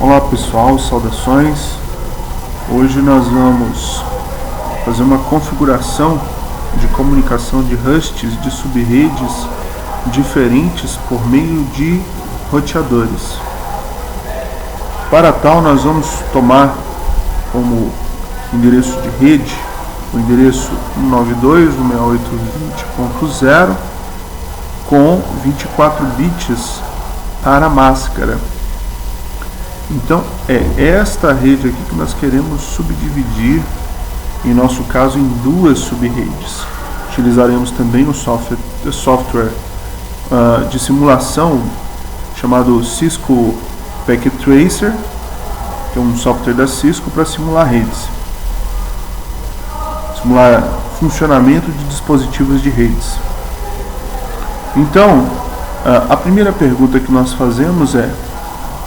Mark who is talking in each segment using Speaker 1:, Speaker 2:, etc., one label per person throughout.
Speaker 1: Olá pessoal, saudações. Hoje nós vamos fazer uma configuração de comunicação de hosts de subredes diferentes por meio de roteadores. Para tal, nós vamos tomar como endereço de rede o endereço 192.168.20.0 com 24 bits para a máscara. Então é esta rede aqui que nós queremos subdividir, em nosso caso, em duas subredes. Utilizaremos também o software de simulação chamado Cisco Packet Tracer, que é um software da Cisco para simular redes, simular funcionamento de dispositivos de redes. Então, a primeira pergunta que nós fazemos é: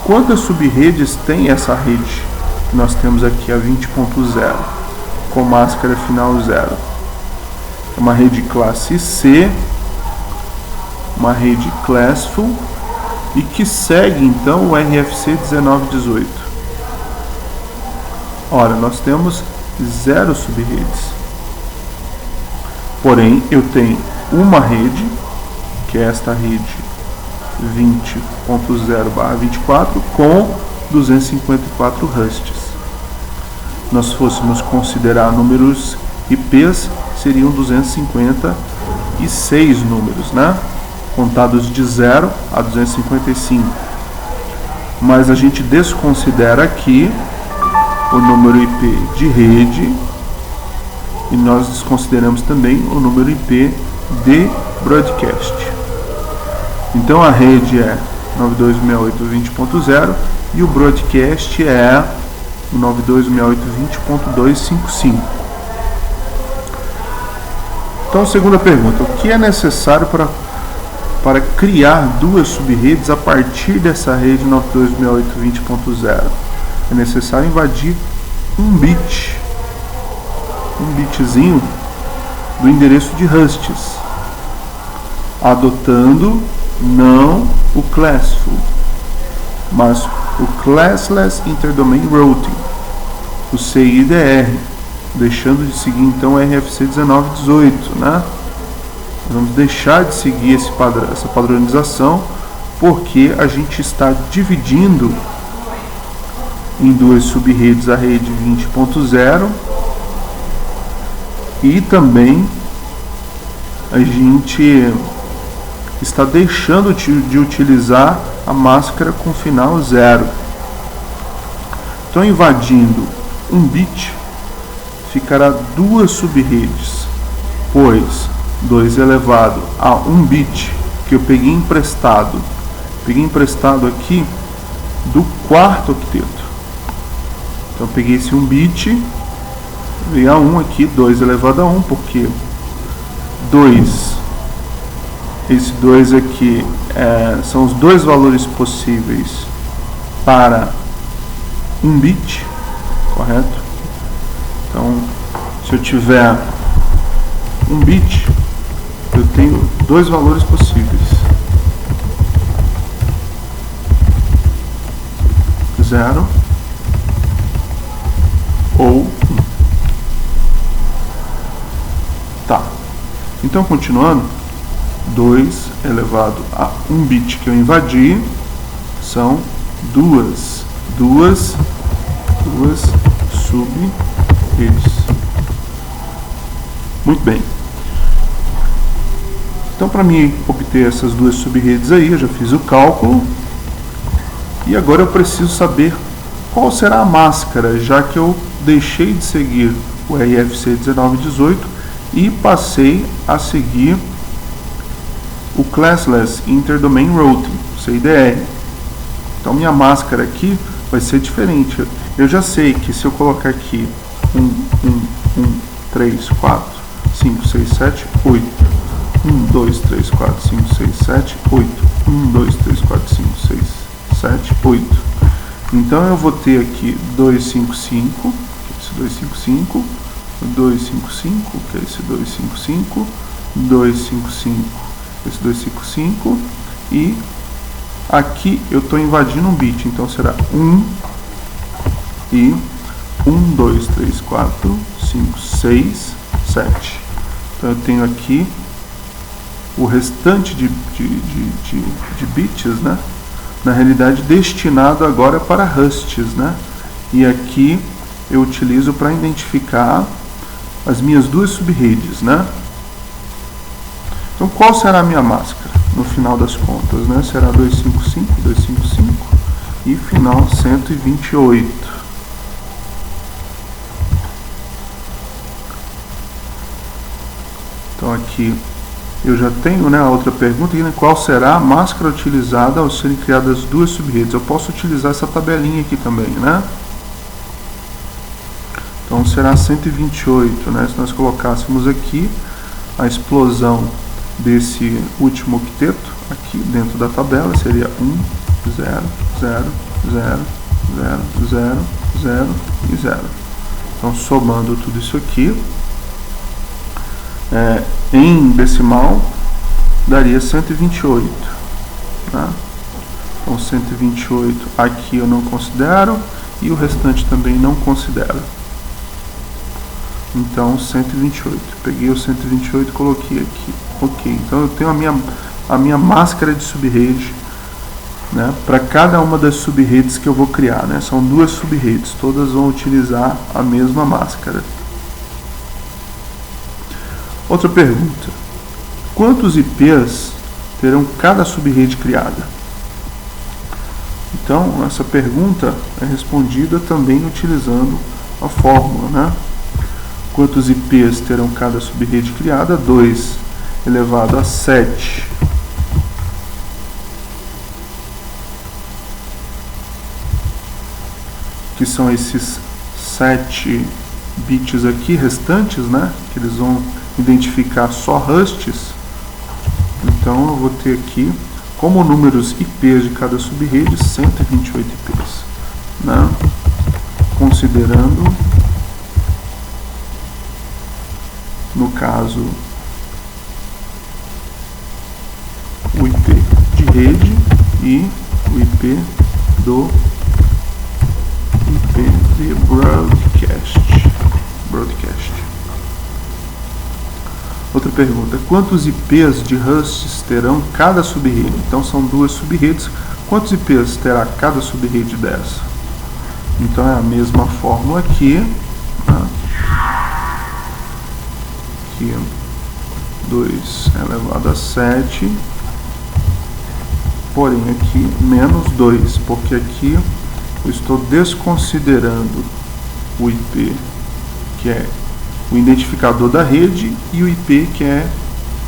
Speaker 1: quantas subredes tem essa rede que nós temos aqui, a 20.0, com máscara final 0? É uma rede classe C, uma rede Classful, e que segue então o RFC 1918. Ora, nós temos 0 subredes. Porém, eu tenho uma rede, que é esta rede 20.0/24 com 254 hosts. Nós fôssemos considerar números IPs, seriam 256 números, né? Contados de 0 a 255. Mas a gente desconsidera aqui o número IP de rede e nós desconsideramos também o número IP de broadcast. Então a rede é 92.168.20.0 e o broadcast é 92.168.20.255. Então, segunda pergunta: o que é necessário para criar duas subredes a partir dessa rede 92.168.20.0? É necessário invadir um bitzinho do endereço de hosts, adotando não o Classful, mas o Classless Interdomain Routing, o CIDR, deixando de seguir então o RFC 1918, né? Vamos deixar de seguir essa padronização, porque a gente está dividindo em duas subredes a rede 20.0 e também a gente está deixando de utilizar a máscara com final 0. Então, invadindo um bit, ficará duas subredes, pois 2 elevado a 1 bit que eu peguei emprestado aqui do quarto octeto. Então, eu peguei esse 1 bit, veio a 1 aqui, 2 elevado a 1, porque esse 2 aqui são os dois valores possíveis para 1 bit, correto? Então, se eu tiver 1 bit, eu tenho dois valores possíveis: 0 ou 1. Tá. Então, continuando, 2 elevado a 1 bit que eu invadi são duas subredes. Muito bem. Então, para mim obter essas duas subredes aí, eu já fiz o cálculo e agora eu preciso saber qual será a máscara, já que eu deixei de seguir o RFC 1918 e passei a seguir o Classless Interdomain Routing, CIDR. Então, minha máscara aqui vai ser diferente. Eu já sei que se eu colocar aqui 1, 3, 4, 5, 6, 7, 8, 1, 2, 3, 4, 5, 6, 7, 8, 1, 2, 3, 4, 5, 6, 7, 8. Então, eu vou ter aqui 255, que é esse 255, 255, que é esse 255, 255, esse 255 e Aqui eu estou invadindo um bit, então será 1 e 1, 2, 3, 4, 5, 6, 7. Então eu tenho aqui o restante de bits, né? Na realidade destinado agora para hosts, né? E aqui eu utilizo para identificar as minhas duas subredes, né? Então qual será a minha máscara no final das contas, né? Será 255, 255 e final 128. Então aqui eu já tenho, né, a outra pergunta, né, qual será a máscara utilizada ao serem criadas duas subredes. Eu posso utilizar essa tabelinha aqui também, né? Então será 128, né? Se nós colocássemos aqui a explosão desse último octeto aqui dentro da tabela, seria 1, 0, 0, 0, 0, 0, 0 e 0. Então somando tudo isso aqui, em decimal daria 128, né? Então 128 aqui eu não considero e o restante também não considero. Então 128, peguei o 128 e coloquei aqui. Ok, então eu tenho a minha máscara de subrede, né, para cada uma das subredes que eu vou criar, né? São duas subredes, todas vão utilizar a mesma máscara. Outra pergunta: quantos IPs terão cada subrede criada? Então, essa pergunta é respondida também utilizando a fórmula, né? Quantos IPs terão cada subrede criada? 2 elevado a 7 que são esses 7 bits aqui restantes, né? Que eles vão identificar só hosts. Então eu vou ter aqui como números IPs de cada subrede 128 IPs, né? Considerando, no caso, o IP de rede e o IP de broadcast. Outra pergunta: quantos IPs de hosts terão cada subrede? Então são duas subredes. Quantos IPs terá cada subrede dessa? Então é a mesma fórmula aqui, né? Aqui 2 elevado a 7, porém aqui menos 2, porque aqui eu estou desconsiderando o IP, que é o identificador da rede, e o IP, que é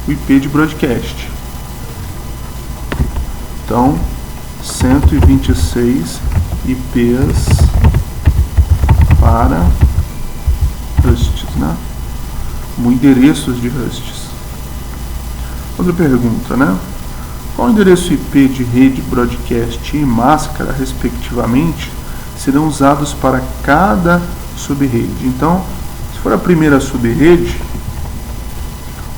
Speaker 1: o IP de broadcast. Então 126 IPs para hosts, né? Como endereços de hosts. Outra pergunta, né? Qual o endereço IP de rede, broadcast e máscara, respectivamente, serão usados para cada subrede? Então, se for a primeira subrede,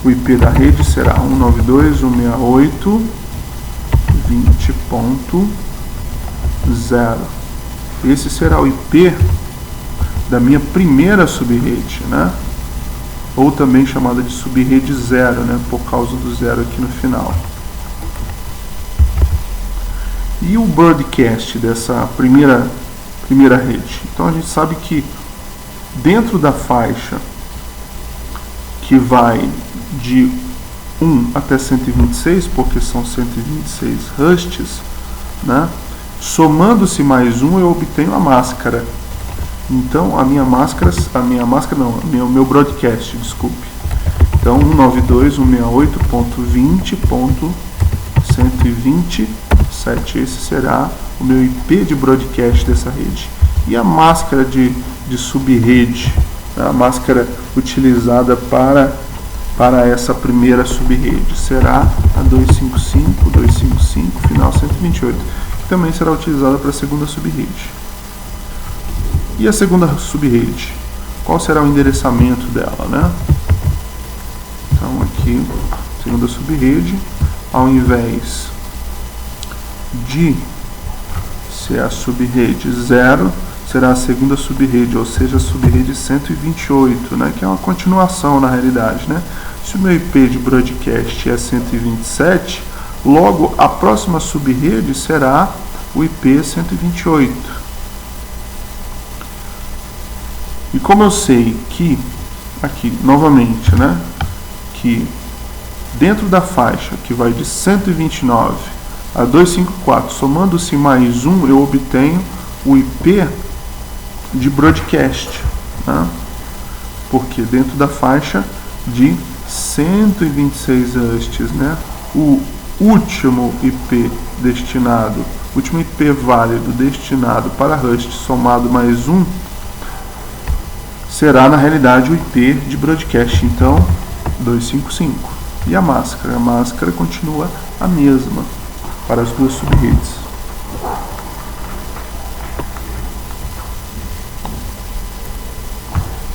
Speaker 1: o IP da rede será 192.168.20.0. Esse será o IP da minha primeira subrede, né? Ou também chamada de subrede 0, né? Por causa do 0 aqui no final. E o broadcast dessa primeira rede? Então a gente sabe que dentro da faixa que vai de 1 até 126, porque são 126 hosts, né? Somando-se mais um, eu obtenho a máscara. Então o meu broadcast, desculpe. Então 192.168.20.127, esse será o meu IP de broadcast dessa rede. E a máscara de subrede, a máscara utilizada para essa primeira subrede, será a 255, final 128, que também será utilizada para a segunda subrede. E a segunda subrede, qual será o endereçamento dela, né? Então aqui, segunda subrede, ao invés D, se é a subrede 0, será a segunda subrede, ou seja, a subrede 128, né, que é uma continuação na realidade, né? Se o meu IP de broadcast é 127, logo a próxima subrede será o IP 128. E como eu sei que, aqui novamente, né, que dentro da faixa que vai de 129 a 254, somando-se mais 1, eu obtenho o IP de broadcast, né? Porque dentro da faixa de 126 hostes, né, o último IP destinado, último IP válido destinado para host somado mais 1 será na realidade o IP de broadcast, então 255. E a máscara continua a mesma para as duas subredes.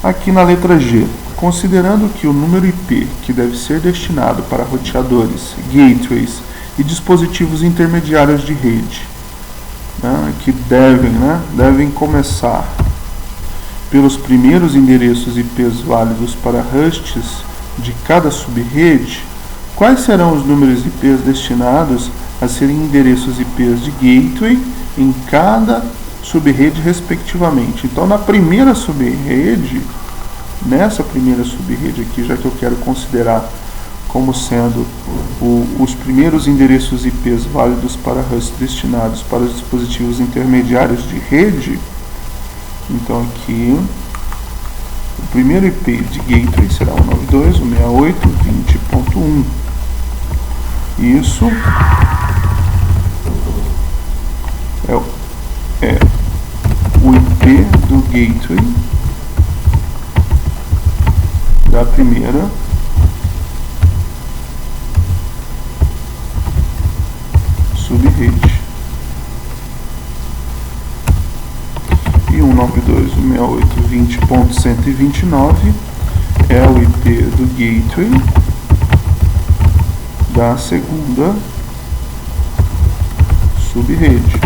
Speaker 1: Aqui na letra G, considerando que o número IP que deve ser destinado para roteadores, gateways e dispositivos intermediários de rede, né, que devem começar pelos primeiros endereços IPs válidos para hosts de cada subrede, quais serão os números IPs destinados a serem endereços IPs de gateway em cada subrede respectivamente? Então, na primeira subrede, nessa primeira subrede aqui, já que eu quero considerar como sendo os primeiros endereços IPs válidos para hosts destinados para os dispositivos intermediários de rede, então aqui o primeiro IP de gateway será 192.168.20.1. Isso é o IP do gateway da primeira subrede. E 192.168.20.129 é o IP do gateway da segunda subrede.